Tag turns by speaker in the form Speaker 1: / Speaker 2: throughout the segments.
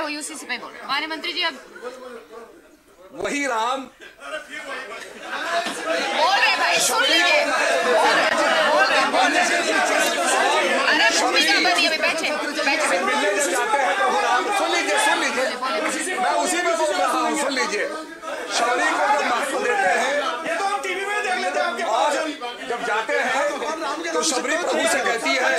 Speaker 1: वो यूसीसी में बोल रहे माननीय मंत्री जी। अब
Speaker 2: वही राम
Speaker 1: बोल रहे भाई, सुन लीजिए। अरे भूमिका बनी है, बैठे
Speaker 2: मिलने जब जाते हैं प्रभु राम, सुन लीजिए मैं उसी में बोल रहा हूँ, सुन लीजिए। शौर्य को जब महत्व देते हैं और जब जाते हैं तो शबरी प्रभु से कहती है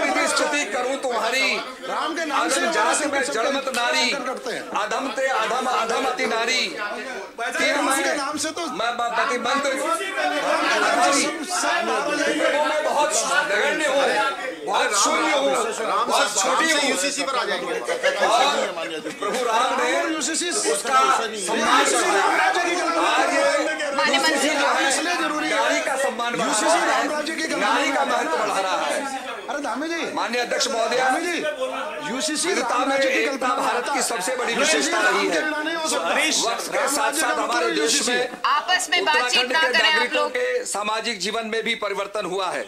Speaker 2: विधि स्तुति करूं तुम्हारी, अधम जात में जड़मत नारी, अधम ते अधम अधम अति नारी, तीन मैं प्रतिबंध बहुत नगण्य हूँ, बहुत शून्य हूँ, बहुत छोटी हूँ। यूसीसी पर आ जाएंगे। प्रभु राम ने उसका सम्मान नारी का सम्मान बढ़ा रहा है, नारी का महत्व बढ़ा रहा है।
Speaker 3: अरे धामी जी,
Speaker 2: माननीय अध्यक्ष महोदय,
Speaker 3: यूसीसी
Speaker 2: एकता भारत की सबसे बड़ी विशेषता रही है। वक्त के साथ साथ हमारे देश में
Speaker 1: आपस में बातचीत ना करें आप
Speaker 2: नागरिकों
Speaker 1: लोग।
Speaker 2: के सामाजिक जीवन में भी परिवर्तन हुआ है।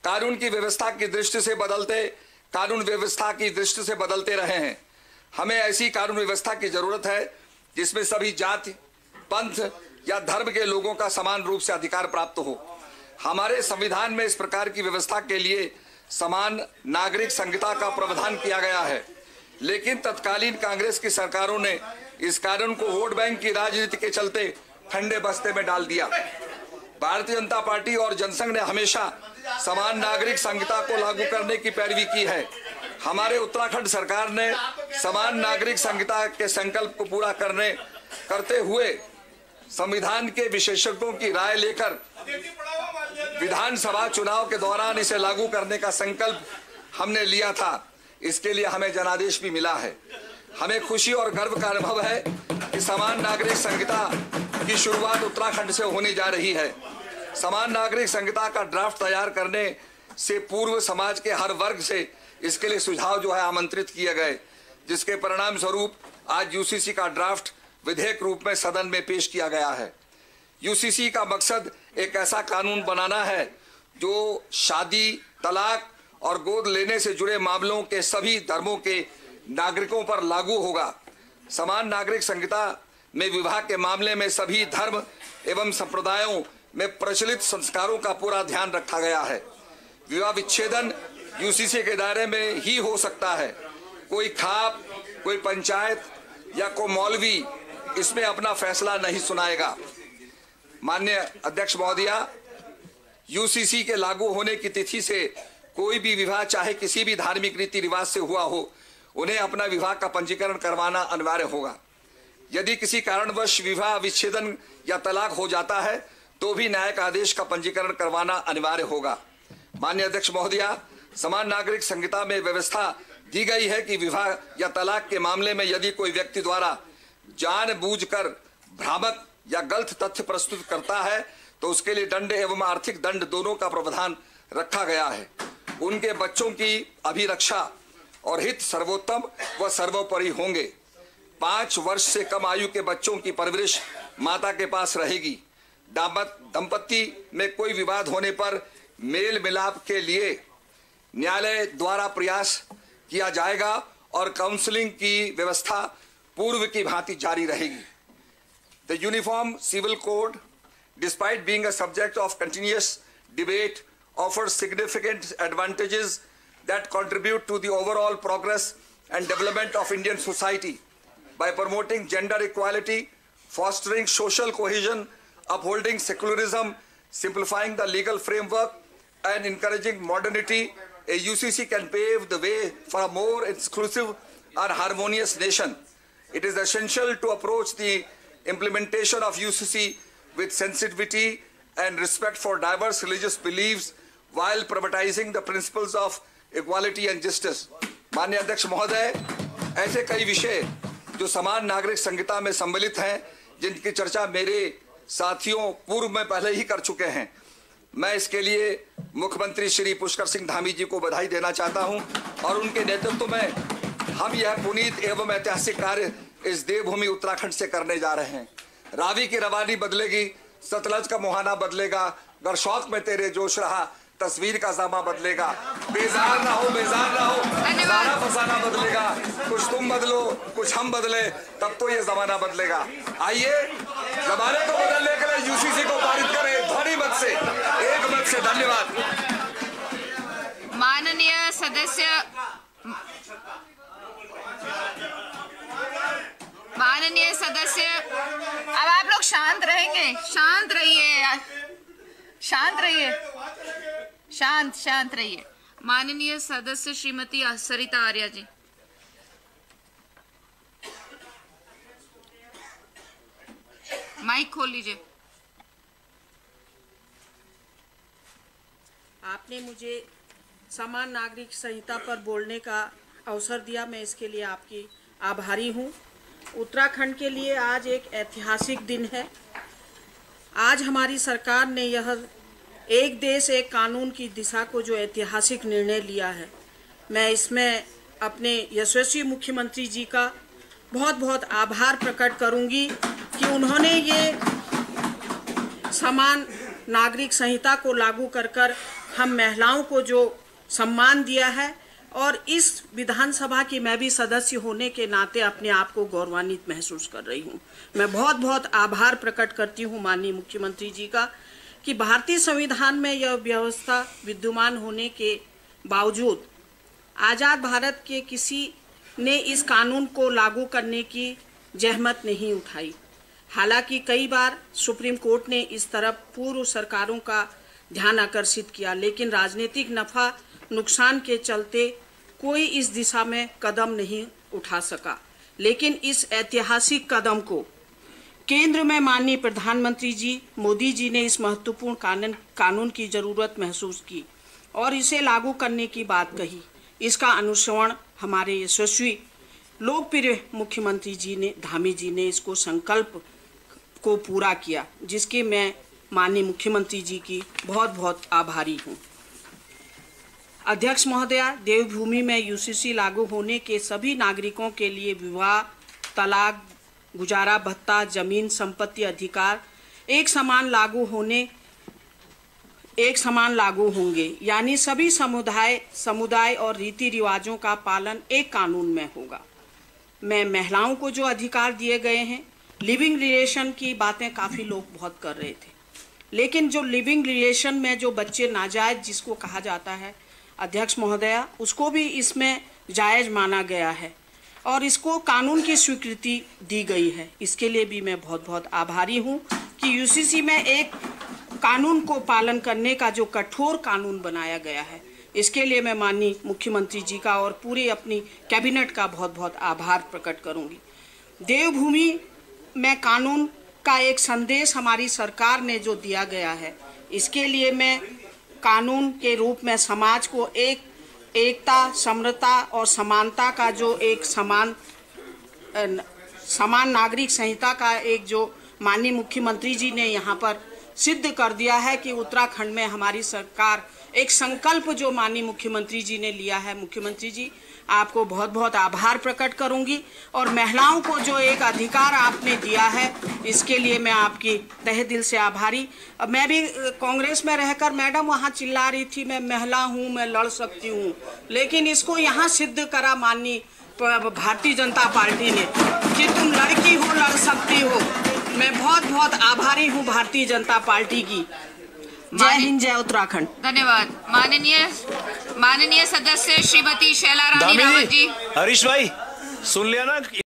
Speaker 2: कानून की व्यवस्था की दृष्टि से बदलते रहे हैं। हमें ऐसी कानून व्यवस्था की जरूरत है जिसमें सभी जाति, पंथ या धर्म के लोगों का समान रूप से अधिकार प्राप्त हो। हमारे संविधान में इस प्रकार की व्यवस्था के लिए समान नागरिक संहिता का प्रावधान किया गया है, लेकिन तत्कालीन कांग्रेस की सरकारों ने इस कानून को वोट बैंक की राजनीति के चलते ठंडे बस्ते में डाल दिया। भारतीय जनता पार्टी और जनसंघ ने हमेशा समान नागरिक संहिता को लागू करने की पैरवी की है। हमारे उत्तराखंड सरकार ने समान नागरिक संहिता के संकल्प को पूरा करते हुए संविधान के विशेषज्ञों की राय लेकर विधानसभा चुनाव के दौरान इसे लागू करने का संकल्प हमने लिया था। इसके लिए हमें जनादेश भी मिला है। हमें खुशी और गर्व का अनुभव है कि समान नागरिक संहिता की शुरुआत उत्तराखंड से होने जा रही है। समान नागरिक संहिता का ड्राफ्ट तैयार करने से पूर्व समाज के हर वर्ग से इसके लिए सुझाव जो है आमंत्रित किए गए, जिसके परिणाम स्वरूप आज यूसीसी का ड्राफ्ट विधेयक रूप में सदन में पेश किया गया है। यूसीसी का मकसद एक ऐसा कानून बनाना है जो शादी, तलाक और गोद लेने से जुड़े मामलों के सभी धर्मों के नागरिकों पर लागू होगा। समान नागरिक संहिता में विवाह के मामले में सभी धर्म एवं संप्रदायों में प्रचलित संस्कारों का पूरा ध्यान रखा गया है। विवाह विच्छेदन यूसीसी के दायरे में ही हो सकता है। कोई खाप, कोई पंचायत या कोई मौलवी इसमें अपना फैसला नहीं सुनाएगा। माननीय अध्यक्ष महोदया, यूसीसी के लागू होने की तिथि से कोई भी विवाह चाहे किसी भी धार्मिक रीति रिवाज से हुआ हो, उन्हें अपना विवाह का पंजीकरण करवाना अनिवार्य होगा। यदि किसी कारणवश विवाह विच्छेदन या तलाक हो जाता है तो भी न्यायिक आदेश का पंजीकरण करवाना अनिवार्य होगा। माननीय अध्यक्ष महोदया, समान नागरिक संहिता में व्यवस्था दी गई है कि विवाह या तलाक के मामले में यदि कोई व्यक्ति द्वारा जानबूझकर भ्रामक या गलत तथ्य प्रस्तुत करता है तो उसके लिए दंड एवं आर्थिक दंड दोनों का प्रावधान रखा गया है। उनके बच्चों की अभिरक्षा और हित सर्वोत्तम व सर्वोपरि होंगे। 5 वर्ष से कम आयु के बच्चों की परवरिश माता के पास रहेगी। दंपत्ति में कोई विवाद होने पर मेल मिलाप के लिए न्यायालय द्वारा प्रयास किया जाएगा और काउंसलिंग की व्यवस्था पूर्व की भांति जारी रहेगी। The Uniform Civil Code, despite being a subject of continuous debate, offers significant advantages that contribute to the overall progress and development of Indian society by promoting gender equality, fostering social cohesion, upholding secularism, simplifying the legal framework, and encouraging modernity. A UCC can pave the way for a more inclusive and harmonious nation. It is essential to approach the implementation of UCC with sensitivity and respect for diverse religious beliefs while privatizing the principles of equality and justice. माननीय अध्यक्ष महोदय, ऐसे कई विषय जो समान नागरिक संहिता में सम्मिलित हैं, जिनकी चर्चा मेरे साथियों पूर्व में पहले ही कर चुके हैं। मैं इसके लिए मुख्यमंत्री श्री पुष्कर सिंह धामी जी को बधाई देना चाहता हूं और उनके नेतृत्व में हम यह पुनीत एवं ऐतिहासिक कार्य इस देवभूमि उत्तराखंड से करने जा रहे हैं। रावी की रवानी बदलेगी, सतलज का मुहाना बदलेगा, गर शौक में तेरे जोश रहा, तस्वीर का सामा बदलेगा। बेजार ना हो, बेजार ना हो, सारा फसाना बदलेगा। कुछ तुम बदलो, कुछ हम बदले, तब तो ये जमाना बदलेगा। आइए जमाने को बदलने के लिए यूसीसी को पारित करें ध्वनि मत से, एक मत से। धन्यवाद।
Speaker 1: माननीय सदस्य, अब आप लोग शांत रहेंगे? शांत रहिए, शांत रहिए, शांत रहिए। माननीय सदस्य श्रीमती सरिता आर्या जी। माइक खोल लीजिए।
Speaker 4: आपने मुझे समान नागरिक संहिता पर बोलने का अवसर दिया, मैं इसके लिए आपकी आभारी हूँ। उत्तराखंड के लिए आज एक ऐतिहासिक दिन है। आज हमारी सरकार ने यह एक देश एक कानून की दिशा को जो ऐतिहासिक निर्णय लिया है, मैं इसमें अपने यशस्वी मुख्यमंत्री जी का बहुत बहुत आभार प्रकट करूंगी कि उन्होंने ये समान नागरिक संहिता को लागू कर हम महिलाओं को जो सम्मान दिया है, और इस विधानसभा की मैं भी सदस्य होने के नाते अपने आप को गौरवान्वित महसूस कर रही हूँ। मैं बहुत बहुत आभार प्रकट करती हूँ माननीय मुख्यमंत्री जी का कि भारतीय संविधान में यह व्यवस्था विद्यमान होने के बावजूद आज़ाद भारत के किसी ने इस कानून को लागू करने की जहमत नहीं उठाई। हालांकि कई बार सुप्रीम कोर्ट ने इस तरफ पूर्व सरकारों का ध्यान आकर्षित किया, लेकिन राजनीतिक नफा नुकसान के चलते कोई इस दिशा में कदम नहीं उठा सका। लेकिन इस ऐतिहासिक कदम को केंद्र में माननीय प्रधानमंत्री जी मोदी जी ने इस महत्वपूर्ण कानून की जरूरत महसूस की और इसे लागू करने की बात कही। इसका अनुसरण हमारे यशस्वी लोकप्रिय मुख्यमंत्री जी ने धामी जी ने इसको संकल्प को पूरा किया, जिसके मैं माननीय मुख्यमंत्री जी की बहुत बहुत आभारी हूँ। अध्यक्ष महोदया, देवभूमि में यूसीसी लागू होने के सभी नागरिकों के लिए विवाह, तलाक, गुजारा भत्ता, जमीन संपत्ति अधिकार एक समान लागू होंगे, यानी सभी समुदाय और रीति रिवाजों का पालन एक कानून में होगा। मैं महिलाओं को जो अधिकार दिए गए हैं, लिविंग रिलेशन की बातें काफ़ी लोग बहुत कर रहे थे, लेकिन जो लिविंग रिलेशन में जो बच्चे नाजायज जिसको कहा जाता है अध्यक्ष महोदया, उसको भी इसमें जायज़ माना गया है और इसको कानून की स्वीकृति दी गई है। इसके लिए भी मैं बहुत बहुत आभारी हूँ कि यूसीसी में एक कानून को पालन करने का जो कठोर कानून बनाया गया है, इसके लिए मैं माननीय मुख्यमंत्री जी का और पूरी अपनी कैबिनेट का बहुत बहुत आभार प्रकट करूँगी। देवभूमि में कानून का एक संदेश हमारी सरकार ने जो दिया गया है, इसके लिए मैं कानून के रूप में समाज को एकता, समरता और समानता का जो एक समान नागरिक संहिता का एक जो माननीय मुख्यमंत्री जी ने यहाँ पर सिद्ध कर दिया है कि उत्तराखंड में हमारी सरकार एक संकल्प जो माननीय मुख्यमंत्री जी ने लिया है। मुख्यमंत्री जी, आपको बहुत बहुत आभार प्रकट करूंगी और महिलाओं को जो एक अधिकार आपने दिया है, इसके लिए मैं आपकी तहे दिल से आभारी। मैं भी कांग्रेस में रहकर मैडम वहाँ चिल्ला रही थी, मैं महिला हूँ, मैं लड़ सकती हूँ, लेकिन इसको यहाँ सिद्ध करा माननीय भारतीय जनता पार्टी ने कि तुम लड़की हो, लड़ सकती हो। मैं बहुत बहुत आभारी हूँ भारतीय जनता पार्टी की। जय हिंद, जय उत्तराखंड।
Speaker 1: धन्यवाद। माननीय सदस्य श्रीमती शैला रानी रावत जी।
Speaker 5: हरीश भाई सुन लिया ना।